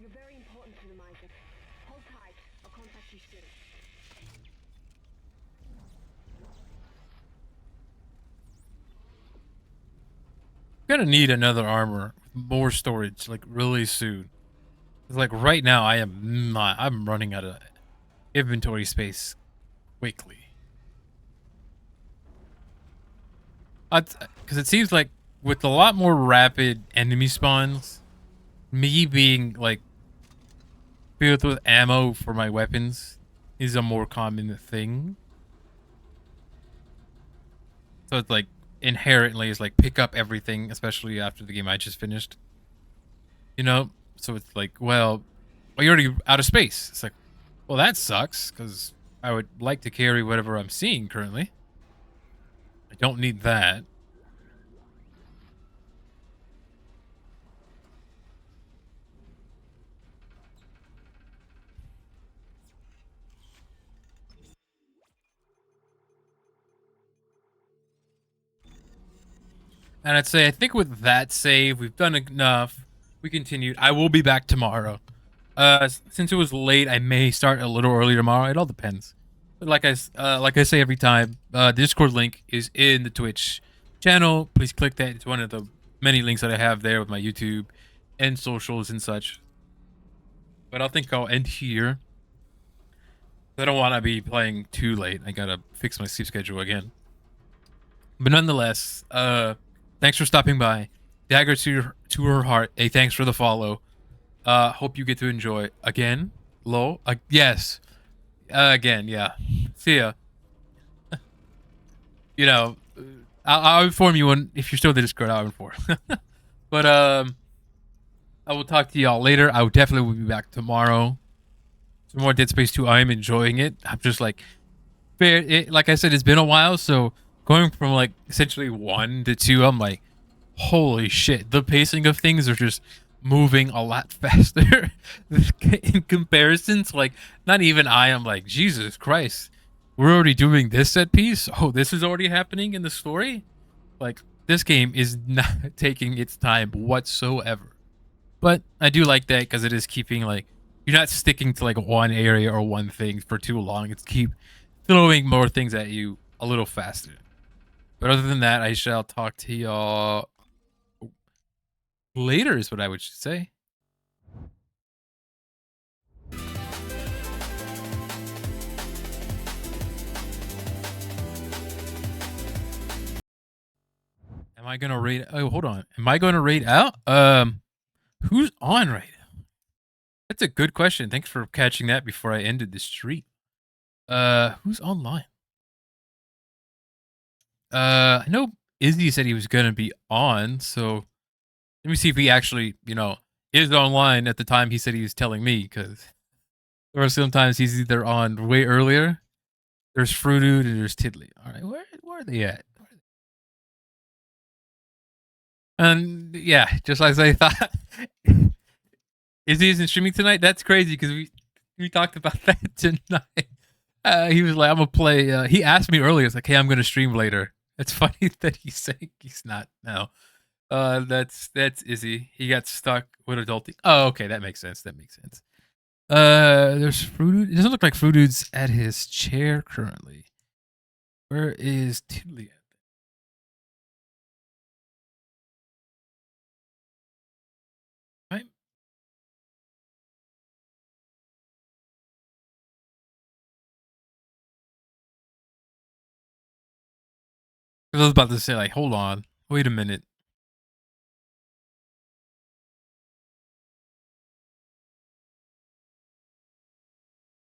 You're very important to them, Isaac. Hold tight. I'll contact you soon. Gonna need another armor, more storage, like really soon. Like right now, I'm running out of inventory space quickly. Because it seems like with a lot more rapid enemy spawns, me being like filled with ammo for my weapons is a more common thing. So it's like inherently is like pick up everything, especially after the game I just finished. You know? So it's like, well, you're already out of space. It's like, well, that sucks, because I would like to carry whatever I'm seeing currently. I don't need that. And I'd say I think with that save, we've done enough. We continued. I will be back tomorrow. Since it was late, I may start a little early tomorrow. It all depends. But like I say every time, Discord link is in the Twitch channel. Please click that. It's one of the many links that I have there with my YouTube and socials and such. But I think I'll end here. I don't want to be playing too late. I gotta fix my sleep schedule again. But nonetheless, thanks for stopping by. Dagger to her heart. Hey, thanks for the follow. Hope you get to enjoy again. Low. Yes. Again. Yeah. See ya. You know, I'll inform you when if you're still in the Discord. I'll inform. But I will talk to y'all later. I will definitely will be back tomorrow. Some more Dead Space 2. I am enjoying it. I'm just like, like I said, it's been a while. So going from like essentially 1 to 2, I'm like, holy shit. The pacing of things are just moving a lot faster in comparison to like, not even I am like, Jesus Christ, we're already doing this set piece. Oh, this is already happening in the story. Like, this game is not taking its time whatsoever. But I do like that because it is keeping like, you're not sticking to like one area or one thing for too long. It's keep throwing more things at you a little faster. But other than that, I shall talk to y'all later is what I would say. Am I gonna raid? Oh, hold on. Am I gonna raid out? Who's on right now? That's a good question. Thanks for catching that before I ended the stream. Who's online? I know Izzy said he was gonna be on, so let me see if he actually, is online at the time he said he was telling me, because there are sometimes he's either on way earlier. There's Fruitude and there's Tiddly. All right, where are they at? And yeah, just as I thought. Izzy isn't streaming tonight? That's crazy because we talked about that tonight. He was like, I'm gonna play. He asked me earlier. It's like, hey, I'm gonna stream later. It's funny that he's saying he's not now. That's Izzy. He got stuck with adulting. Oh, okay, that makes sense. There's Fruitude. It doesn't look like Fruitude's at his chair currently. Where is Tiddly at? Right? I was about to say, like, hold on. Wait a minute.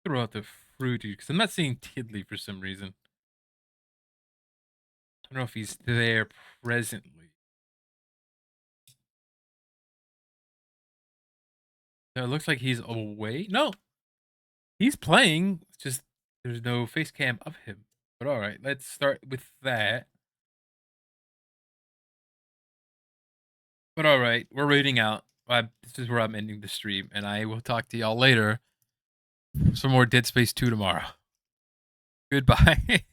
Throw out the Fruitude because I'm not seeing Tiddly for some reason. I don't know if he's there presently. So it looks like he's away. No, he's playing. It's just there's no face cam of him. But all right, let's start with that. But all right, we're raiding out. This is where I'm ending the stream, and I will talk to y'all later. Some more Dead Space 2 tomorrow. Goodbye.